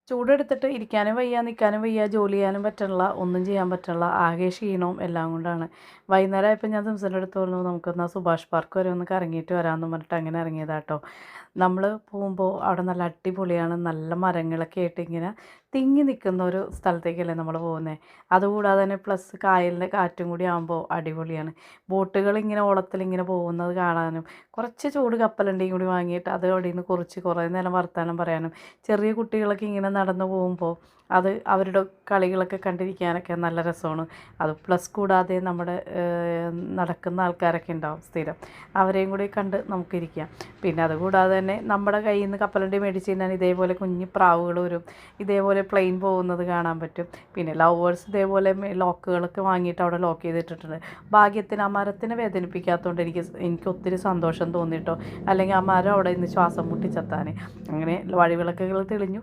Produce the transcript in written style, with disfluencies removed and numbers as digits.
ചൂടെടുത്തിട്ട് ഇരിക്കാനും വയ്യ, നിൽക്കാനും വയ്യ, ജോലി ചെയ്യാനും പറ്റണില്ല, ഒന്നും ചെയ്യാൻ പറ്റണില്ല. ആകെ ക്ഷീണവും എല്ലാം കൊണ്ടാണ്. വൈകുന്നേരം ആയപ്പോൾ ഞാൻ സിംസൻ്റെ അടുത്ത് പറഞ്ഞു നമുക്കൊന്ന് സുഭാഷ് പാർക്ക് വരെ ഒന്ന് കറങ്ങിയിട്ട് വരാമെന്ന് പറഞ്ഞിട്ട് അങ്ങനെ ഇറങ്ങിയതാട്ടോ. നമ്മൾ പോകുമ്പോൾ അവിടെ നല്ല അടിപൊളിയാണ്. നല്ല മരങ്ങളൊക്കെ ആയിട്ട് ഇങ്ങനെ തിങ്ങി നിൽക്കുന്ന ഒരു സ്ഥലത്തേക്കല്ലേ നമ്മൾ പോകുന്നത്. അതുകൂടാതെ തന്നെ പ്ലസ് കായലിൻ്റെ കാറ്റും കൂടി ആകുമ്പോൾ അടിപൊളിയാണ്. ബോട്ടുകൾ ഇങ്ങനെ ഓളത്തിലിങ്ങനെ പോകുന്നത് കാണാനും കുറച്ച് ചൂട് കപ്പലണ്ടിയും കൂടി വാങ്ങിയിട്ട് അത് അവിടെ നിന്ന് കുറിച്ച് കുറേ നേരം വർത്തമാനം പറയാനും ചെറിയ കുട്ടികളൊക്കെ ഇങ്ങനെ നടന്നു പോകുമ്പോൾ അത് അവരുടെ കളികളൊക്കെ കണ്ടിരിക്കാനൊക്കെ നല്ല രസമാണ്. അത് പ്ലസ് കൂടാതെ നമ്മുടെ നടക്കുന്ന ആൾക്കാരൊക്കെ ഉണ്ടാവും സ്ഥിരം, അവരെയും കൂടി കണ്ട് നമുക്കിരിക്കാം. പിന്നെ അതുകൂടാതെ തന്നെ നമ്മുടെ കയ്യിൽ നിന്ന് കപ്പലണ്ടി മേടിച്ച് കഴിഞ്ഞാൽ ഇതേപോലെ കുഞ്ഞു പ്രാവുകൾ വരും, ഇതേപോലെ പ്ലെയിൻ പോകുന്നത് കാണാൻ പറ്റും. പിന്നെ ലവേഴ്സ് ഇതേപോലെ ലോക്കുകളൊക്കെ വാങ്ങിയിട്ട് അവിടെ ലോക്ക് ചെയ്തിട്ടിട്ടുണ്ട്. ഭാഗ്യത്തിന് ആ മരത്തിനെ വേദനിപ്പിക്കാത്തതുകൊണ്ട് എനിക്ക് ഒത്തിരി സന്തോഷം തോന്നിയിട്ടോ. അല്ലെങ്കിൽ ആ മരം അവിടെ നിന്ന് ശ്വാസം മുട്ടിച്ചെത്താൻ. അങ്ങനെ വഴിവിളക്കുകൾ തെളിഞ്ഞു,